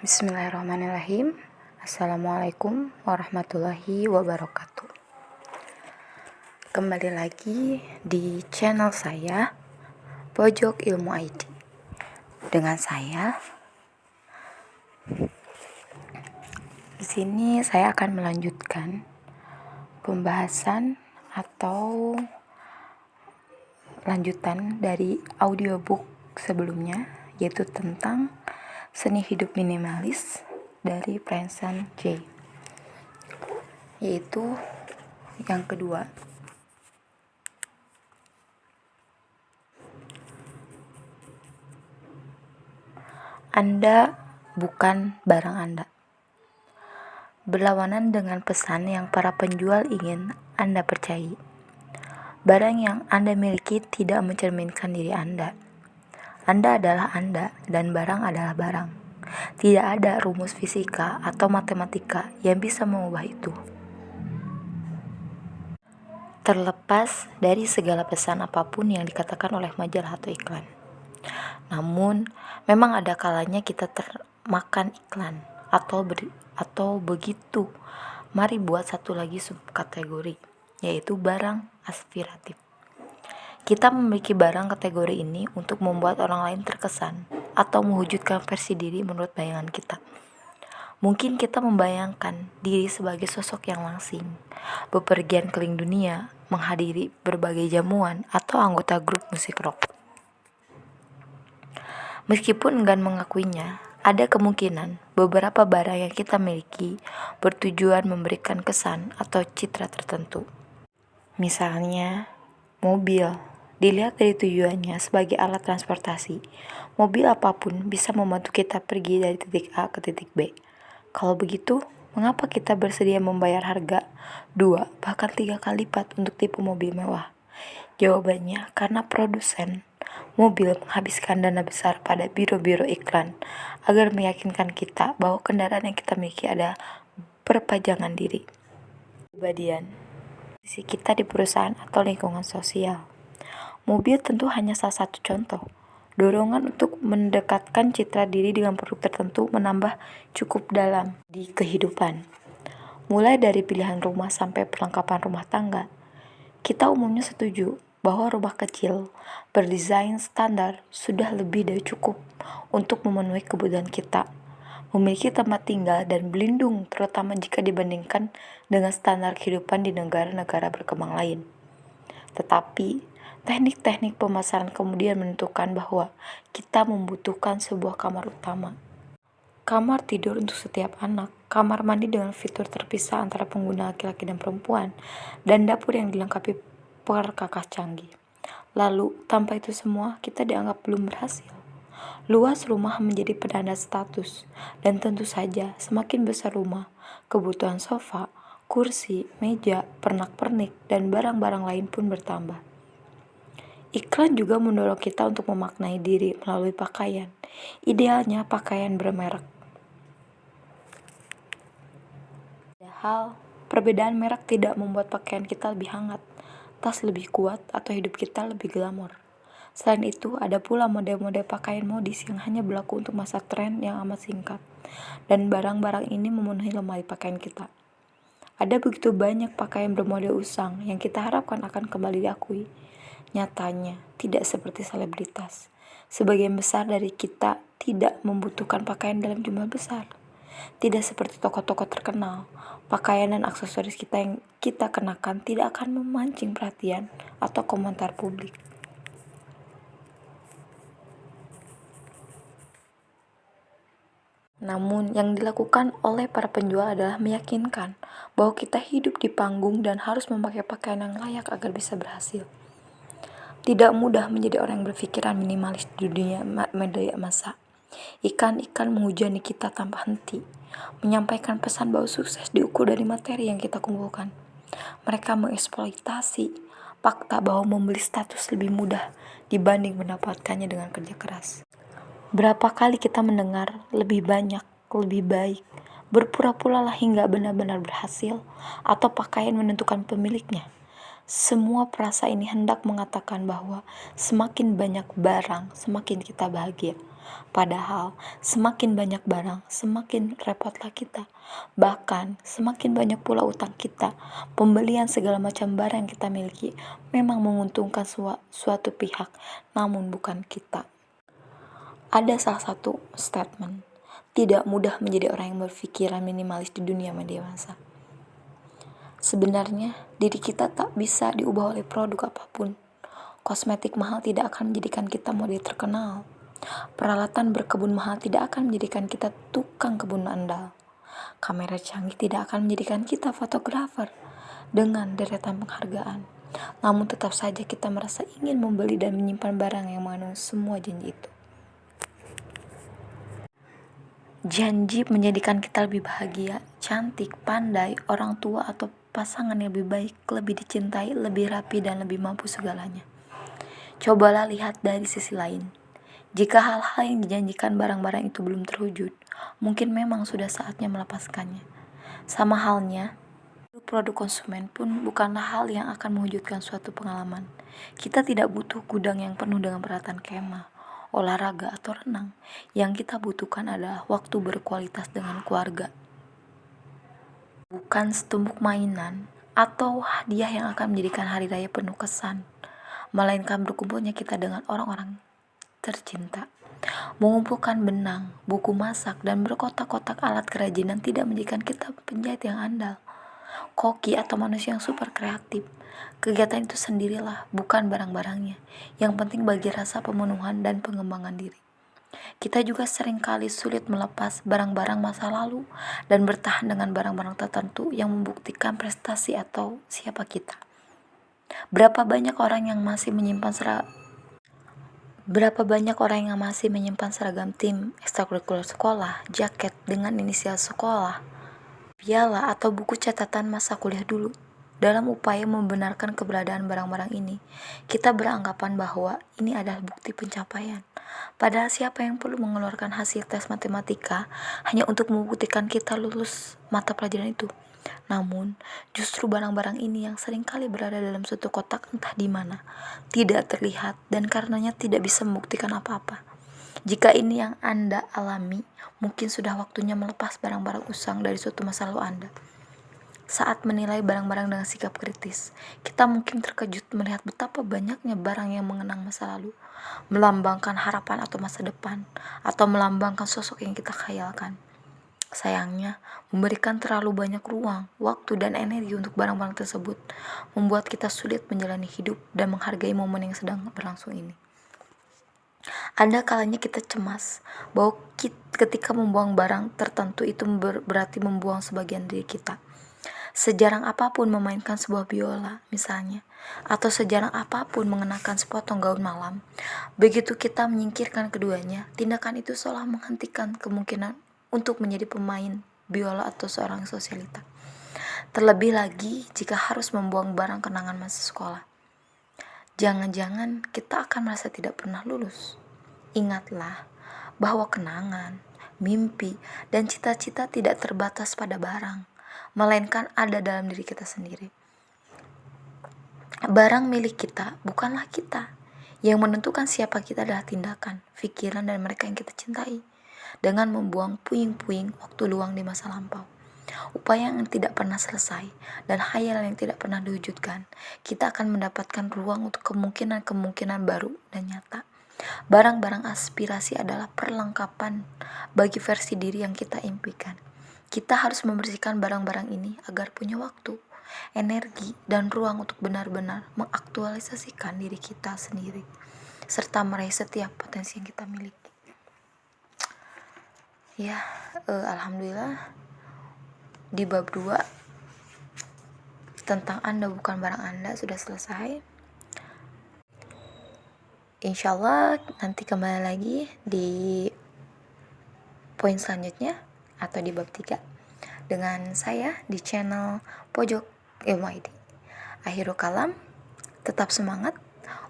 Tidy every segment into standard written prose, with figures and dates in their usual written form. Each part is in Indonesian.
Bismillahirrahmanirrahim. Assalamualaikum warahmatullahi wabarakatuh. Kembali lagi di channel saya, Pojok Ilmu ID. Dengan saya, di sini saya akan melanjutkan pembahasan atau lanjutan dari audiobook sebelumnya, yaitu tentang Seni Hidup Minimalis dari Franzen J, yaitu yang kedua. Anda bukan barang Anda. Berlawanan dengan pesan yang para penjual ingin Anda percayai. Barang yang Anda miliki tidak mencerminkan diri Anda. Anda adalah Anda dan barang adalah barang. Tidak ada rumus fisika atau matematika yang bisa mengubah itu. Terlepas dari segala pesan apapun yang dikatakan oleh majalah atau iklan. Namun, memang ada kalanya kita termakan iklan atau begitu. Mari buat satu lagi subkategori, yaitu barang aspiratif. Kita memiliki barang kategori ini untuk membuat orang lain terkesan atau mewujudkan versi diri menurut bayangan kita. Mungkin kita membayangkan diri sebagai sosok yang langsing, bepergian keliling dunia, menghadiri berbagai jamuan atau anggota grup musik rock. Meskipun enggan mengakuinya, ada kemungkinan beberapa barang yang kita miliki bertujuan memberikan kesan atau citra tertentu. Misalnya, mobil. Dilihat dari tujuannya sebagai alat transportasi, mobil apapun bisa membantu kita pergi dari titik A ke titik B. Kalau begitu, mengapa kita bersedia membayar harga 2 bahkan 3 kali lipat untuk tipe mobil mewah? Jawabannya, karena produsen mobil menghabiskan dana besar pada biro-biro iklan agar meyakinkan kita bahwa kendaraan yang kita miliki adalah perpajangan diri. Kepribadian posisi kita di perusahaan atau lingkungan sosial. Mobil tentu hanya salah satu contoh. Dorongan untuk mendekatkan citra diri dengan produk tertentu menambah cukup dalam di kehidupan. Mulai dari pilihan rumah sampai perlengkapan rumah tangga. Kita umumnya setuju bahwa rumah kecil berdesain standar sudah lebih dari cukup untuk memenuhi kebutuhan kita. Memiliki tempat tinggal dan berlindung, terutama jika dibandingkan dengan standar kehidupan di negara-negara berkembang lain. Tetapi, teknik-teknik pemasaran kemudian menentukan bahwa kita membutuhkan sebuah kamar utama. Kamar tidur untuk setiap anak, kamar mandi dengan fitur terpisah antara pengguna laki-laki dan perempuan, dan dapur yang dilengkapi perkakas canggih. Lalu, tanpa itu semua, kita dianggap belum berhasil. Luas rumah menjadi penanda status, dan tentu saja semakin besar rumah, kebutuhan sofa, kursi, meja, pernak-pernik, dan barang-barang lain pun bertambah. Iklan juga mendorong kita untuk memaknai diri melalui pakaian. Idealnya pakaian bermerek. Padahal, perbedaan merek tidak membuat pakaian kita lebih hangat, tas lebih kuat, atau hidup kita lebih glamor. Selain itu, ada pula model-model pakaian modis yang hanya berlaku untuk masa tren yang amat singkat. Dan barang-barang ini memenuhi lemari pakaian kita. Ada begitu banyak pakaian bermodel usang yang kita harapkan akan kembali diakui. Nyatanya, tidak seperti selebritas. Sebagian besar dari kita tidak membutuhkan pakaian dalam jumlah besar. Tidak seperti tokoh-tokoh terkenal, pakaian dan aksesoris kita yang kita kenakan tidak akan memancing perhatian atau komentar publik. Namun, yang dilakukan oleh para penjual adalah meyakinkan bahwa kita hidup di panggung dan harus memakai pakaian yang layak agar bisa berhasil. Tidak mudah menjadi orang yang berpikiran minimalis di dunia media massa. Ikan-ikan menghujani kita tanpa henti, menyampaikan pesan bahwa sukses diukur dari materi yang kita kumpulkan. Mereka mengeksploitasi fakta bahwa membeli status lebih mudah dibanding mendapatkannya dengan kerja keras. Berapa kali kita mendengar lebih banyak, lebih baik, berpura-puralah hingga benar-benar berhasil, atau pakaian menentukan pemiliknya. Semua perasa ini hendak mengatakan bahwa semakin banyak barang, semakin kita bahagia. Padahal semakin banyak barang, semakin repotlah kita. Bahkan semakin banyak pula utang kita. Pembelian segala macam barang yang kita miliki memang menguntungkan suatu pihak, namun bukan kita. Ada salah satu statement, tidak mudah menjadi orang yang berpikiran minimalis di dunia media massa. Sebenarnya, diri kita tak bisa diubah oleh produk apapun. Kosmetik mahal tidak akan menjadikan kita model terkenal. Peralatan berkebun mahal tidak akan menjadikan kita tukang kebun andal. Kamera canggih tidak akan menjadikan kita fotografer dengan deretan penghargaan. Namun tetap saja kita merasa ingin membeli dan menyimpan barang yang mengandung semua janji itu. Janji menjadikan kita lebih bahagia, cantik, pandai, orang tua atau pasangan yang lebih baik, lebih dicintai, lebih rapi, dan lebih mampu segalanya. Cobalah lihat dari sisi lain. Jika hal-hal yang dijanjikan barang-barang itu belum terwujud, mungkin memang sudah saatnya melepaskannya. Sama halnya, produk konsumen pun bukanlah hal yang akan mewujudkan suatu pengalaman. Kita tidak butuh gudang yang penuh dengan peralatan kemah, olahraga, atau renang. Yang kita butuhkan adalah waktu berkualitas dengan keluarga. Bukan setumpuk mainan atau hadiah yang akan menjadikan hari raya penuh kesan, melainkan berkumpulnya kita dengan orang-orang tercinta. Mengumpulkan benang, buku masak, dan berkotak-kotak alat kerajinan tidak menjadikan kita penjahit yang andal, koki, atau manusia yang super kreatif. Kegiatan itu sendirilah, bukan barang-barangnya. Yang penting bagi rasa pemenuhan dan pengembangan diri. Kita juga seringkali sulit melepas barang-barang masa lalu dan bertahan dengan barang-barang tertentu yang membuktikan prestasi atau siapa kita. Berapa banyak orang yang masih menyimpan seragam tim ekstrakurikuler sekolah, jaket dengan inisial sekolah, piala, atau buku catatan masa kuliah dulu. Dalam upaya membenarkan keberadaan barang-barang ini, kita beranggapan bahwa ini adalah bukti pencapaian. Padahal siapa yang perlu mengeluarkan hasil tes matematika hanya untuk membuktikan kita lulus mata pelajaran itu? Namun, justru barang-barang ini yang seringkali berada dalam suatu kotak entah di mana, tidak terlihat, dan karenanya tidak bisa membuktikan apa-apa. Jika ini yang Anda alami, mungkin sudah waktunya melepas barang-barang usang dari suatu masa lalu Anda. Saat menilai barang-barang dengan sikap kritis, kita mungkin terkejut melihat betapa banyaknya barang yang mengenang masa lalu, melambangkan harapan atau masa depan, atau melambangkan sosok yang kita khayalkan. Sayangnya, memberikan terlalu banyak ruang, waktu, dan energi untuk barang-barang tersebut membuat kita sulit menjalani hidup dan menghargai momen yang sedang berlangsung ini. Ada kalanya kita cemas bahwa ketika membuang barang tertentu itu berarti membuang sebagian diri kita. Sejarang apapun memainkan sebuah biola, misalnya, atau sejarang apapun mengenakan sepotong gaun malam, begitu kita menyingkirkan keduanya, tindakan itu seolah menghentikan kemungkinan untuk menjadi pemain biola atau seorang sosialita. Terlebih lagi jika harus membuang barang kenangan masa sekolah. Jangan-jangan kita akan merasa tidak pernah lulus. Ingatlah bahwa kenangan, mimpi, dan cita-cita tidak terbatas pada barang, melainkan ada dalam diri kita sendiri. Barang milik kita bukanlah kita. Yang menentukan siapa kita adalah tindakan, pikiran, dan mereka yang kita cintai. Dengan membuang puing-puing waktu luang di masa lampau, upaya yang tidak pernah selesai, dan khayalan yang tidak pernah diwujudkan, kita akan mendapatkan ruang untuk kemungkinan-kemungkinan baru dan nyata. Barang-barang aspirasi adalah perlengkapan bagi versi diri yang kita impikan. Kita harus membersihkan barang-barang ini agar punya waktu, energi, dan ruang untuk benar-benar mengaktualisasikan diri kita sendiri, serta meraih setiap potensi yang kita miliki. Alhamdulillah di bab 2 tentang Anda bukan barang Anda sudah selesai. Insyaallah nanti kembali lagi di poin selanjutnya atau di bab 3 dengan saya di channel Pojok Ilmu ID. Akhirul kalam, tetap semangat.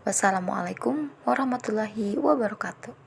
Wassalamualaikum warahmatullahi wabarakatuh.